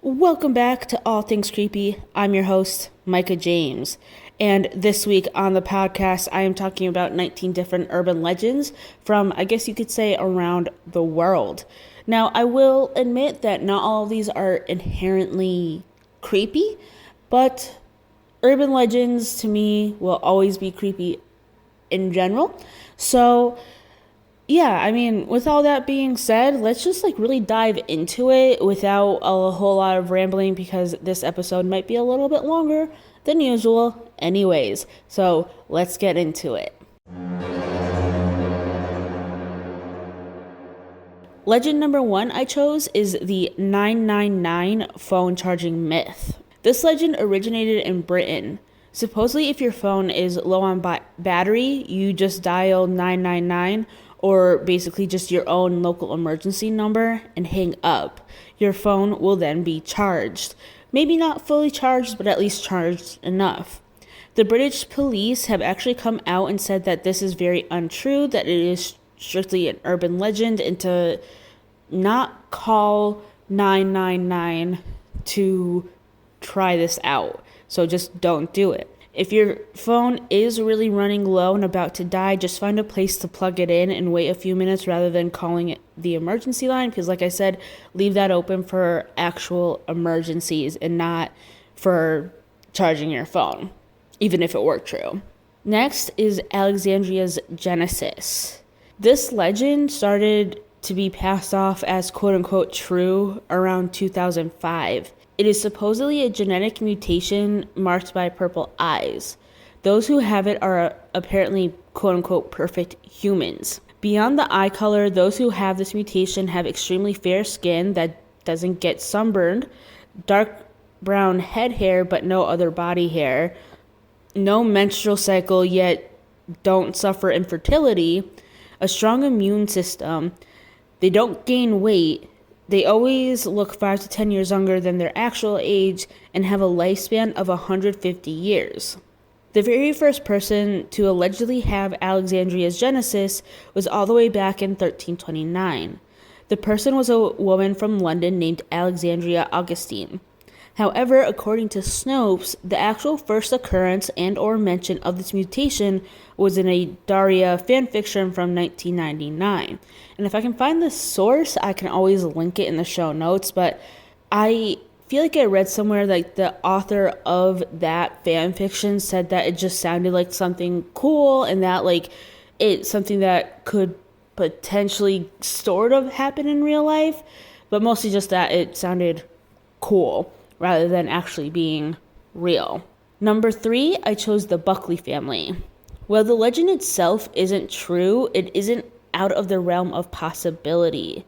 Welcome back to All Things Creepy. I'm your host, Micah James. And this week on the podcast, I am talking about 19 different urban legends from, I guess you could say, around the world. Now, I will admit that not all of these are inherently creepy, but urban legends to me will always be creepy in general. So, yeah, I mean, with all that being said, let's just really dive into it without a whole lot of rambling because this episode might be a little bit longer than usual, anyways. So let's get into it. Legend number one I chose is the 999 phone charging myth. This legend originated in Britain. Supposedly, if your phone is low on battery, you just dial 999 or basically just your own local emergency number and hang up. Your phone will then be charged. Maybe not fully charged, but at least charged enough. The British police have actually come out and said that this is very untrue, that it is strictly an urban legend, and to not call 999 to try this out. So just don't do it. If your phone is really running low and about to die, just find a place to plug it in and wait a few minutes rather than calling it the emergency line. Because like I said, leave that open for actual emergencies and not for charging your phone, even if it were true. Next is Alexandria's Genesis. This legend started to be passed off as quote-unquote true around 2005. It is supposedly a genetic mutation marked by purple eyes. Those who have it are apparently quote-unquote perfect humans. Beyond the eye color, those who have this mutation have extremely fair skin that doesn't get sunburned, dark brown head hair but no other body hair, no menstrual cycle yet don't suffer infertility, a strong immune system, they don't gain weight, they always look 5 to 10 years younger than their actual age and have a lifespan of 150 years. The very first person to allegedly have Alexandria's Genesis was all the way back in 1329. The person was a woman from London named Alexandria Augustine. However, according to Snopes, the actual first occurrence and or mention of this mutation was in a Daria fanfiction from 1999. And if I can find the source, I can always link it in the show notes, but I feel like I read somewhere the author of that fanfiction said that it just sounded like something cool and that it's something that could potentially sort of happen in real life, but mostly just that it sounded cool rather than actually being real. Number 3, I chose the Buckley family. While the legend itself isn't true, it isn't out of the realm of possibility.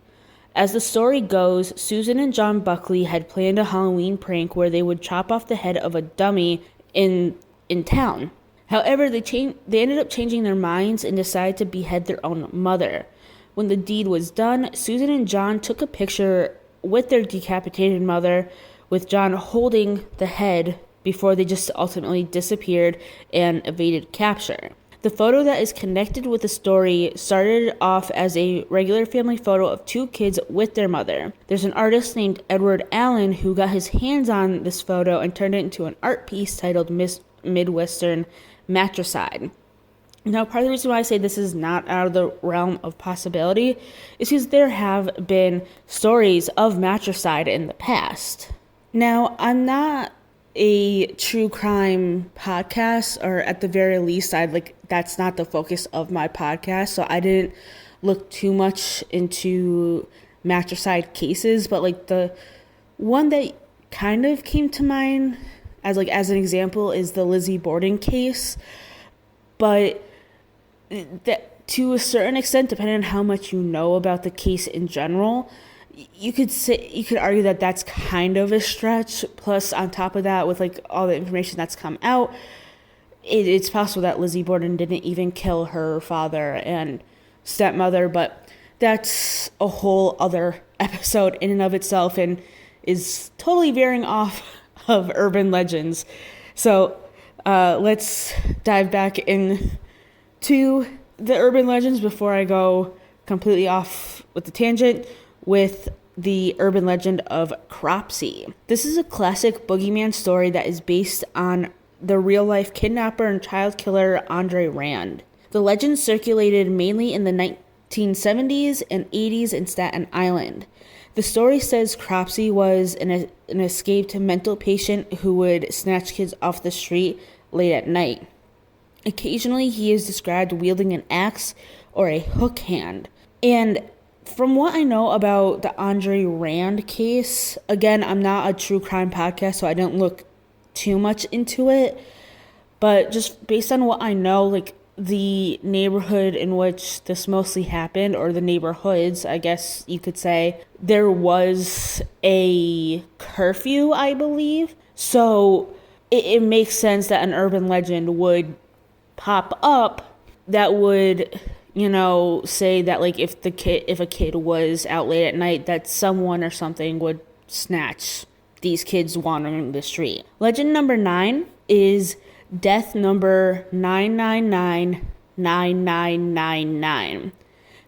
As the story goes, Susan and John Buckley had planned a Halloween prank where they would chop off the head of a dummy in town. However, they ended up changing their minds and decided to behead their own mother. When the deed was done, Susan and John took a picture with their decapitated mother, with John holding the head before they just ultimately disappeared and evaded capture. The photo that is connected with the story started off as a regular family photo of 2 kids with their mother. There's an artist named Edward Allen who got his hands on this photo and turned it into an art piece titled Midwestern Matricide. Now, part of the reason why I say this is not out of the realm of possibility is because there have been stories of matricide in the past. Now, I'm not a true crime podcast, or at the very least, that's not the focus of my podcast, so I didn't look too much into matricide cases, but the one that kind of came to mind as an example is the Lizzie Borden case, but that to a certain extent, depending on how much you know about the case in general, you could argue that that's kind of a stretch. Plus, on top of that, with all the information that's come out, it's possible that Lizzie Borden didn't even kill her father and stepmother. But that's a whole other episode in and of itself, and is totally veering off of urban legends. So let's dive back into the urban legends before I go completely off with the tangent with the urban legend of Cropsey. This is a classic boogeyman story that is based on the real-life kidnapper and child killer Andre Rand. The legend circulated mainly in the 1970s and 80s in Staten Island. The story says Cropsey was an escaped mental patient who would snatch kids off the street late at night. Occasionally, he is described wielding an axe or a hook hand. And from what I know about the Andre Rand case, again, I'm not a true crime podcast, so I don't look too much into it. But just based on what I know, like the neighborhood in which this mostly happened, or the neighborhoods, I guess you could say, there was a curfew, I believe. So it makes sense that an urban legend would pop up that would, say that like if a kid was out late at night, that someone or something would snatch these kids wandering the street. Legend number 9 is death number 9999999.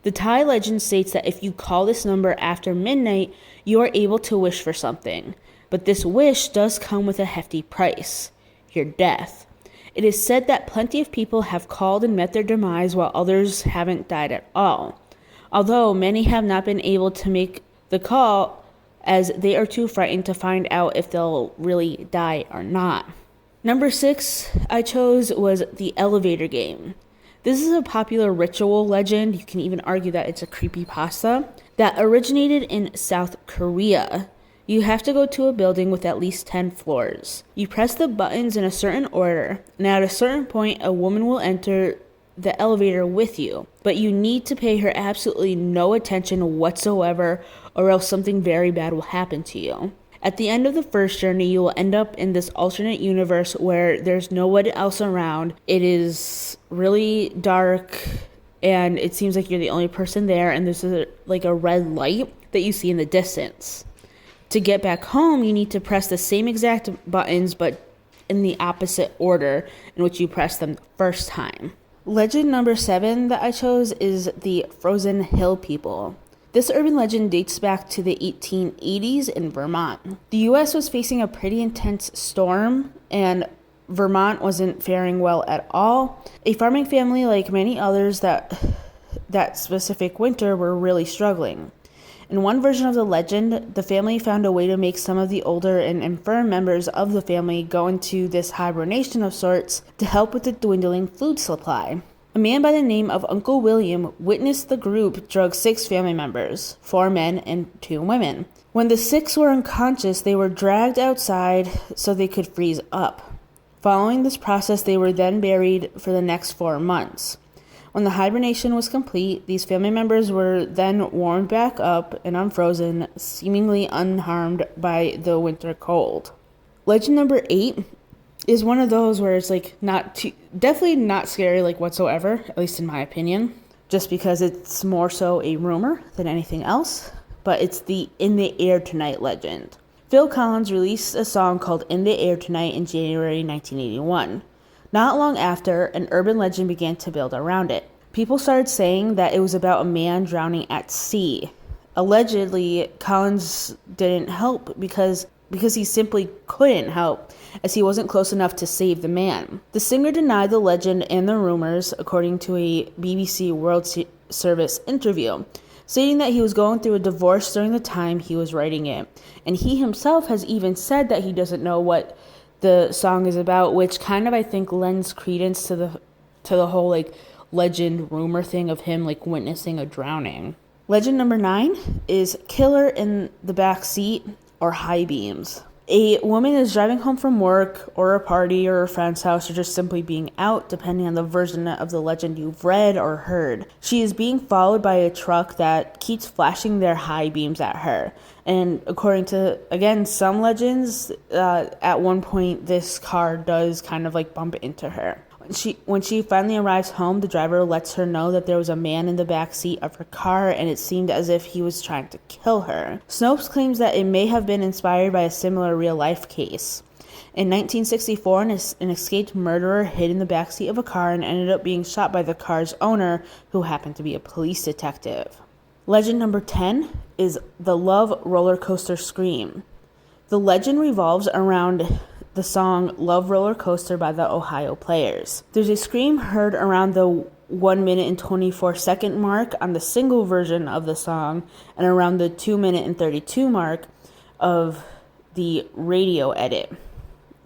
The Thai legend states that if you call this number after midnight, you are able to wish for something. But this wish does come with a hefty price: your death. It is said that plenty of people have called and met their demise while others haven't died at all. Although many have not been able to make the call as they are too frightened to find out if they'll really die or not. Number 6 I chose was the elevator game. This is a popular ritual legend, you can even argue that it's a creepypasta, that originated in South Korea. You have to go to a building with at least 10 floors. You press the buttons in a certain order, and at a certain point, a woman will enter the elevator with you. But you need to pay her absolutely no attention whatsoever, or else something very bad will happen to you. At the end of the first journey, you will end up in this alternate universe where there's no one else around. It is really dark, and it seems like you're the only person there, and there's a red light that you see in the distance. To get back home, you need to press the same exact buttons, but in the opposite order in which you pressed them the first time. Legend number 7 that I chose is the Frozen Hill People. This urban legend dates back to the 1880s in Vermont. The U.S. was facing a pretty intense storm, and Vermont wasn't faring well at all. A farming family, like many others that specific winter, were really struggling. In one version of the legend, the family found a way to make some of the older and infirm members of the family go into this hibernation of sorts to help with the dwindling food supply. A man by the name of Uncle William witnessed the group drug 6 family members, 4 men and 2 women. When the 6 were unconscious, they were dragged outside so they could freeze up. Following this process, they were then buried for the next 4 months. When the hibernation was complete, these family members were then warmed back up and unfrozen, seemingly unharmed by the winter cold. Legend number 8 is one of those where it's definitely not scary whatsoever, at least in my opinion, just because it's more so a rumor than anything else, but it's the In the Air Tonight legend. Phil Collins released a song called In the Air Tonight in January 1981. Not long after, an urban legend began to build around it. People started saying that it was about a man drowning at sea. Allegedly, Collins didn't help because he simply couldn't help, as he wasn't close enough to save the man. The singer denied the legend and the rumors, according to a BBC World Service interview, stating that he was going through a divorce during the time he was writing it. And he himself has even said that he doesn't know what the song is about, which kind of, I think, lends credence to the whole legend rumor thing of him witnessing a drowning. Legend number 9 is Killer in the Back Seat, or High Beams. A woman is driving home from work or a party or a friend's house, or just simply being out, depending on the version of the legend you've read or heard. She is being followed by a truck that keeps flashing their high beams at her. And according to, again, some legends, at one point this car does kind of bump into her. When she finally arrives home, the driver lets her know that there was a man in the back seat of her car, and it seemed as if he was trying to kill her. Snopes claims that it may have been inspired by a similar real-life case. In 1964, an escaped murderer hid in the back seat of a car and ended up being shot by the car's owner, who happened to be a police detective. Legend number 10 is the Love Roller Coaster Scream. The legend revolves around the song Love Roller Coaster by the Ohio Players. There's a scream heard around the 1 minute and 24 second mark on the single version of the song and around the 2 minute and 32 mark of the radio edit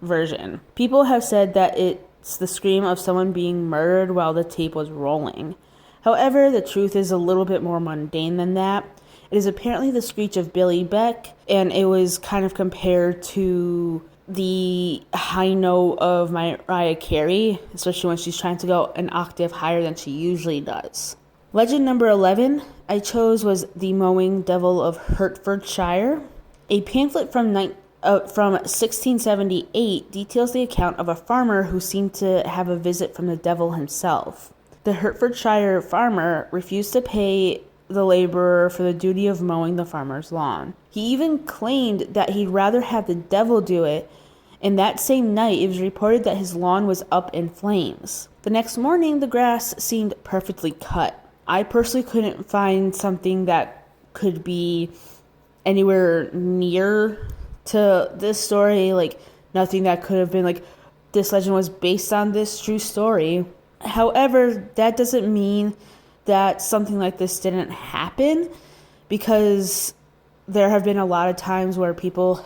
version. People have said that it's the scream of someone being murdered while the tape was rolling. However, the truth is a little bit more mundane than that. It is apparently the screech of Billy Beck, and it was kind of compared to the high note of Mariah Carey, especially when she's trying to go an octave higher than she usually does. Legend number 11 I chose was the Mowing Devil of Hertfordshire. A pamphlet from 1678 details the account of a farmer who seemed to have a visit from the devil himself. The Hertfordshire farmer refused to pay the laborer for the duty of mowing the farmer's lawn. He even claimed that he'd rather have the devil do it, and that same night it was reported that his lawn was up in flames. The next morning, the grass seemed perfectly cut. I personally couldn't find something that could be anywhere near to this story, like nothing that could have been like, this legend was based on this true story. However, that doesn't mean that something like this didn't happen, because there have been a lot of times where people,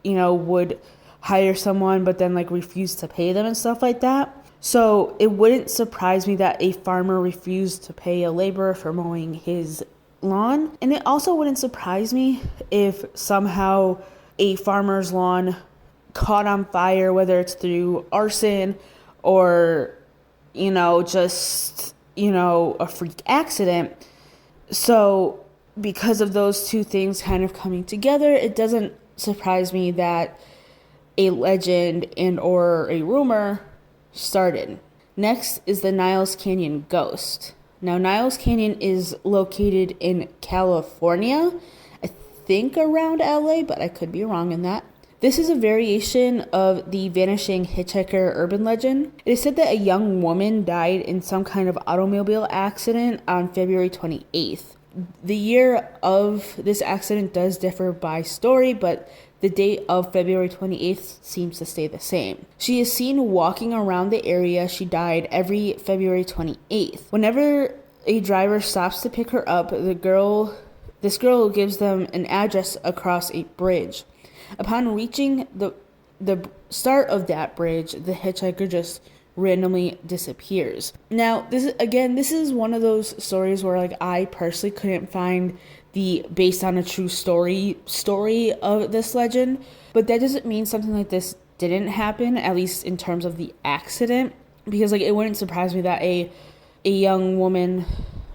would hire someone but then refuse to pay them and stuff like that. So it wouldn't surprise me that a farmer refused to pay a laborer for mowing his lawn. And it also wouldn't surprise me if somehow a farmer's lawn caught on fire, whether it's through arson or a freak accident. So because of those two things kind of coming together, it doesn't surprise me that a legend and or a rumor started. Next is the Niles Canyon Ghost. Now, Niles Canyon is located in California, I think around LA, but I could be wrong in that. This is a variation of the vanishing hitchhiker urban legend. It is said that a young woman died in some kind of automobile accident on February 28th. The year of this accident does differ by story, but the date of February 28th seems to stay the same. She is seen walking around the area she died every February 28th. Whenever a driver stops to pick her up, this girl gives them an address across a bridge. Upon reaching the start of that bridge, the hitchhiker just randomly disappears. Now, this is one of those stories where I personally couldn't find the based on a true story of this legend, but that doesn't mean something like this didn't happen, at least in terms of the accident, because it wouldn't surprise me that a young woman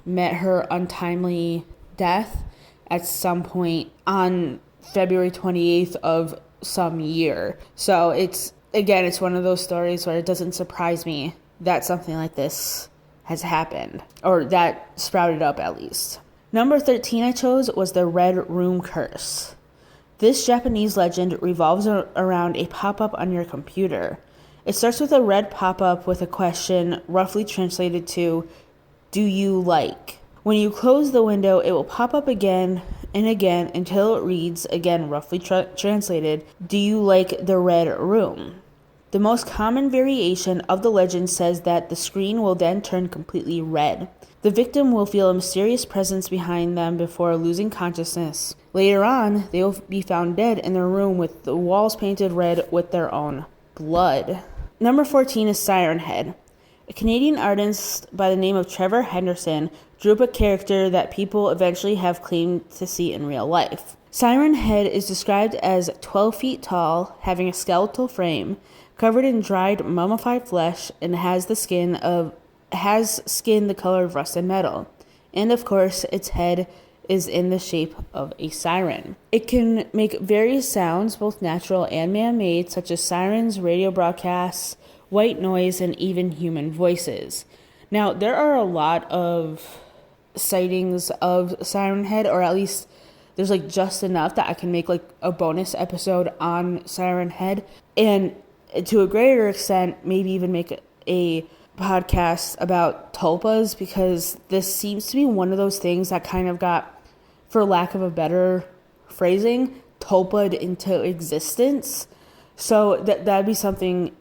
met her untimely death at some point on February 28th of some year. So it's one of those stories where it doesn't surprise me that something like this has happened, or that sprouted up at least. Number 13 I chose was the Red Room Curse. This Japanese legend revolves around a pop-up on your computer. It starts with a red pop-up with a question roughly translated to, "Do you like?" When you close the window, it will pop up again and again until it reads, again roughly translated, "Do you like the red room?" The most common variation of the legend says that the screen will then turn completely red. The victim will feel a mysterious presence behind them before losing consciousness. Later on, they will be found dead in their room with the walls painted red with their own blood. Number 14 is Siren Head. A Canadian artist by the name of Trevor Henderson drew up a character that people eventually have claimed to see in real life. Siren Head is described as 12 feet tall, having a skeletal frame, covered in dried mummified flesh, and has skin the color of rusted metal. And of course, its head is in the shape of a siren. It can make various sounds, both natural and man-made, such as sirens, radio broadcasts, white noise, and even human voices. Now, there are a lot of sightings of Siren Head, or at least there's just enough that I can make a bonus episode on Siren Head, and to a greater extent, maybe even make a podcast about tulpas because this seems to be one of those things that kind of got, for lack of a better phrasing, tulpa'd into existence. So that'd be something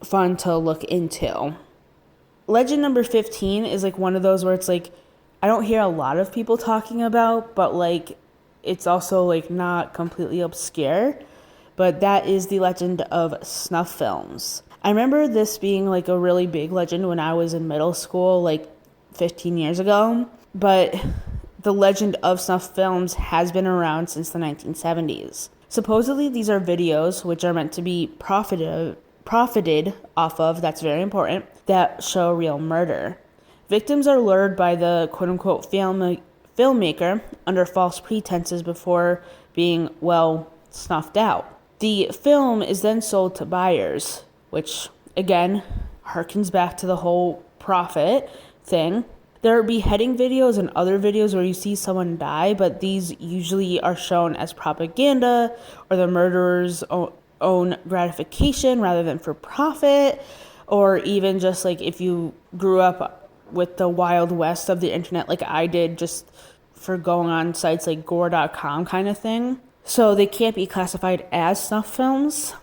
fun to look into. Legend number 15 is like one of those where it's like I don't hear a lot of people talking about, but like it's also like not completely obscure. But that is the legend of snuff films. I remember this being like a really big legend when I was in middle school, like 15 years ago. But the legend of snuff films has been around since the 1970s. Supposedly, these are videos which are meant to be profited off of, that's very important, that show real murder. Victims are lured by the quote-unquote filmmaker under false pretenses before being, well, snuffed out. The film is then sold to buyers, which, again, harkens back to the whole profit thing. There are beheading videos and other videos where you see someone die, but these usually are shown as propaganda or the murderer's own gratification rather than for profit, or even just like if you grew up with the wild west of the internet like I did, just for going on sites like gore.com kind of thing. So they can't be classified as snuff films.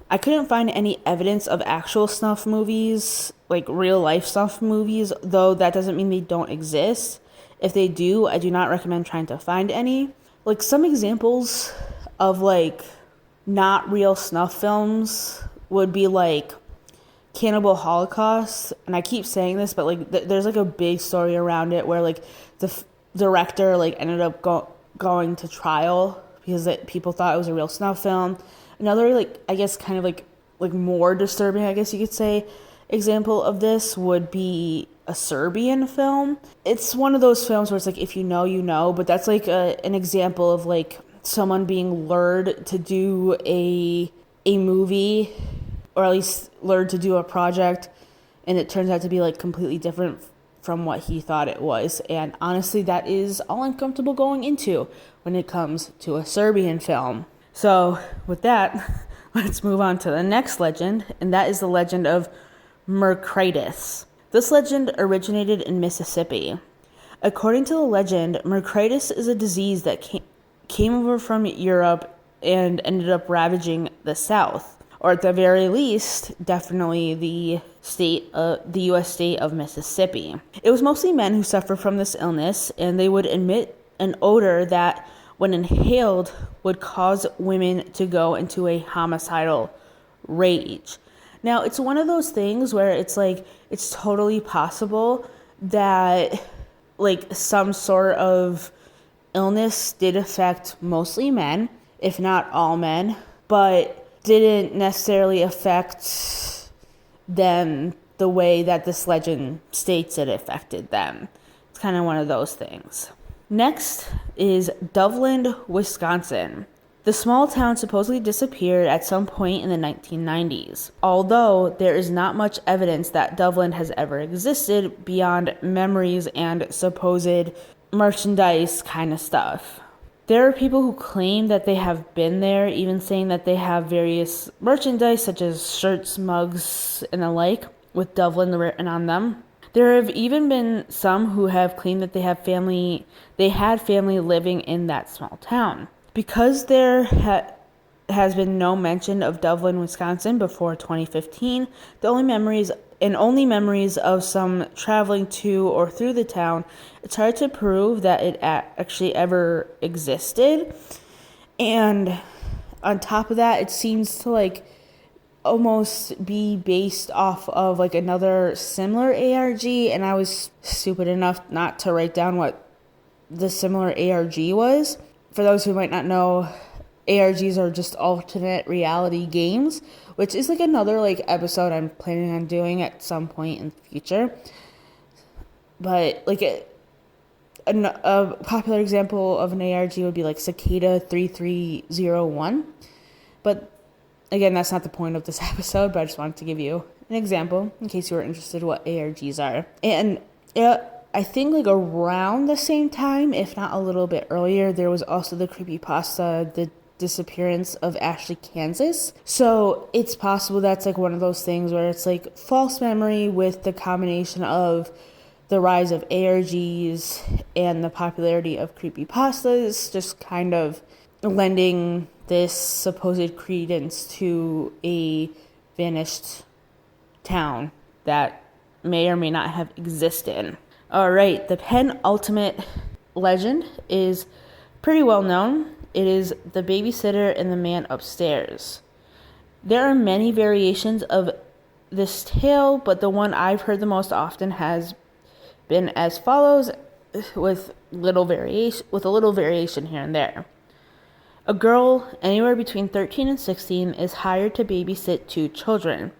I couldn't find any evidence of actual snuff movies, like real life snuff movies, though that doesn't mean they don't exist. If they do, I do not recommend trying to find any. Like some examples of like not real snuff films would be like Cannibal Holocaust, and I keep saying this, but like there's like a big story around it where like the director like ended up going to trial because people thought it was a real snuff film. Another like I guess kind of like more disturbing, I guess you could say, example of this would be a Serbian film. It's one of those films where it's like if you know, you know, but that's like an example of like someone being lured to do a movie, or at least lured to do a project, and it turns out to be like completely different from what he thought it was. And honestly, that is all I'm comfortable going into when it comes to a Serbian film. So with that, let's move on to the next legend, and that is the legend of Mercritus. This legend originated in Mississippi. According to the legend, Mercritus is a disease that came over from Europe and ended up ravaging the South, or at the very least, definitely the U.S. state of Mississippi. It was mostly men who suffered from this illness, and they would emit an odor that, when inhaled, would cause women to go into a homicidal rage. Now, it's one of those things where it's like, it's totally possible that like some sort of illness did affect mostly men, if not all men, but didn't necessarily affect them the way that this legend states it affected them. It's kind of one of those things. Next is Dovland, Wisconsin. The small town supposedly disappeared at some point in the 1990s, although there is not much evidence that Dovland has ever existed beyond memories and supposed merchandise kind of stuff. There are people who claim that they have been there, even saying that they have various merchandise such as shirts, mugs, and the like, with Dovland written on them. There have even been some who have claimed that they had family living in that small town. Because there has been no mention of Dovland, Wisconsin before 2015, the only memories of some traveling to or through the town, it's hard to prove that it actually ever existed. And on top of that, it seems to like almost be based off of like another similar ARG, and I was stupid enough not to write down what the similar ARG was. For those who might not know, ARGs are just alternate reality games, which is like another like episode I'm planning on doing at some point in the future. But like a popular example of an ARG would be like Cicada 3301. But again, that's not the point of this episode, but I just wanted to give you an example in case you were interested in what ARGs are. And I think like around the same time, if not a little bit earlier, there was also the creepypasta, disappearance of Ashley, Kansas. So it's possible that's like one of those things where it's like false memory with the combination of the rise of ARGs and the popularity of creepypastas, just kind of lending this supposed credence to a vanished town that may or may not have existed. All right, the penultimate legend is pretty well known. It is the babysitter and the man upstairs. There are many variations of this tale, but the one I've heard the most often has been as follows, with a little variation here and there. A girl anywhere between 13 and 16 is hired to babysit 2 children.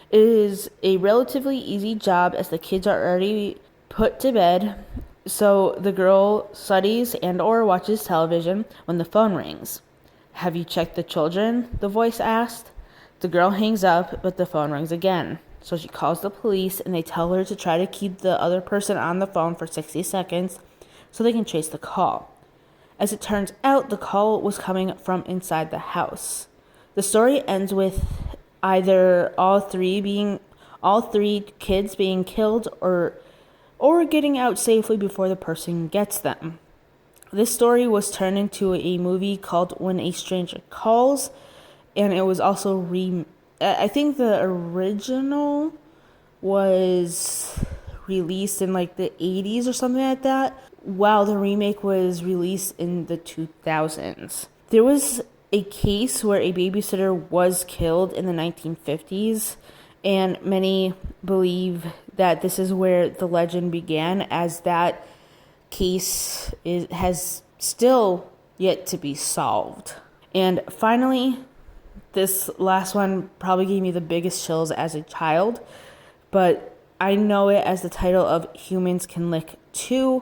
It is a relatively easy job as the kids are already put to bed, so the girl studies and or watches television when the phone rings. "Have you checked the children?" the voice asked. The girl hangs up, but the phone rings again. So she calls the police and they tell her to try to keep the other person on the phone for 60 seconds so they can trace the call. As it turns out, the call was coming from inside the house. The story ends with either all three kids being killed or getting out safely before the person gets them. This story was turned into a movie called When a Stranger Calls, and it was also I think the original was released in like the 80s or something like that, while the remake was released in the 2000s. There was a case where a babysitter was killed in the 1950s, and many believe that this is where the legend began, as that case has still yet to be solved. And finally, this last one probably gave me the biggest chills as a child, but I know it as the title of Humans Can Lick 2.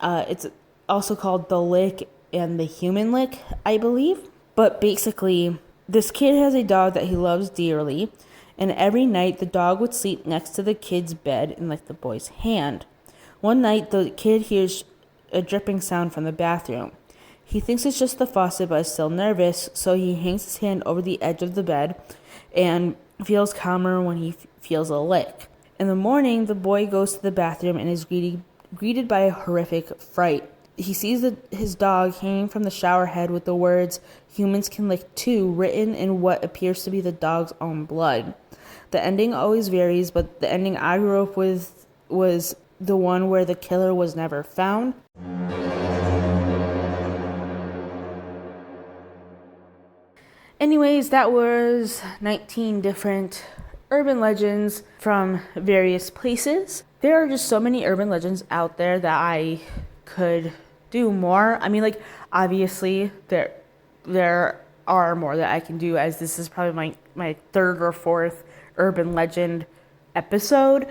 It's also called The Lick and the Human Lick, I believe. But basically, this kid has a dog that he loves dearly, and every night the dog would sleep next to the kid's bed in like the boy's hand. One night, the kid hears a dripping sound from the bathroom. He thinks it's just the faucet, but is still nervous, so he hangs his hand over the edge of the bed and feels calmer when he feels a lick. In the morning, the boy goes to the bathroom and is greeted by a horrific fright. He sees his dog hanging from the shower head with the words, "Humans Can Lick 2," written in what appears to be the dog's own blood. The ending always varies, but the ending I grew up with was the one where the killer was never found. Anyways, that was 19 different urban legends from various places. There are just so many urban legends out there that I could do more. I mean, like, obviously there are more that I can do, as this is probably my 3rd or 4th urban legend episode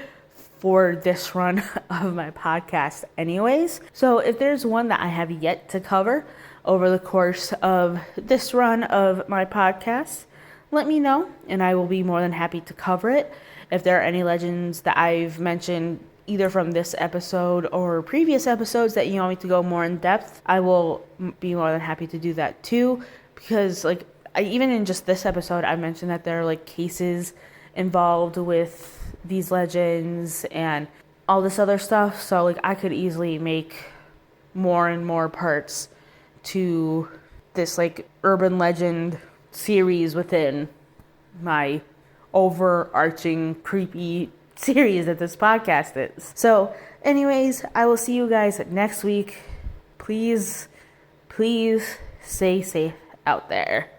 for this run of my podcast anyways. So if there's one that I have yet to cover over the course of this run of my podcast, let me know and I will be more than happy to cover it. If there are any legends that I've mentioned either from this episode or previous episodes that you want me to go more in depth, I will be more than happy to do that too, because like even in just this episode I mentioned that there are like cases involved with these legends and all this other stuff, so like I could easily make more and more parts to this like urban legend series within my overarching creepy series that this podcast is. So anyways, I will see you guys next week. Please stay safe out there.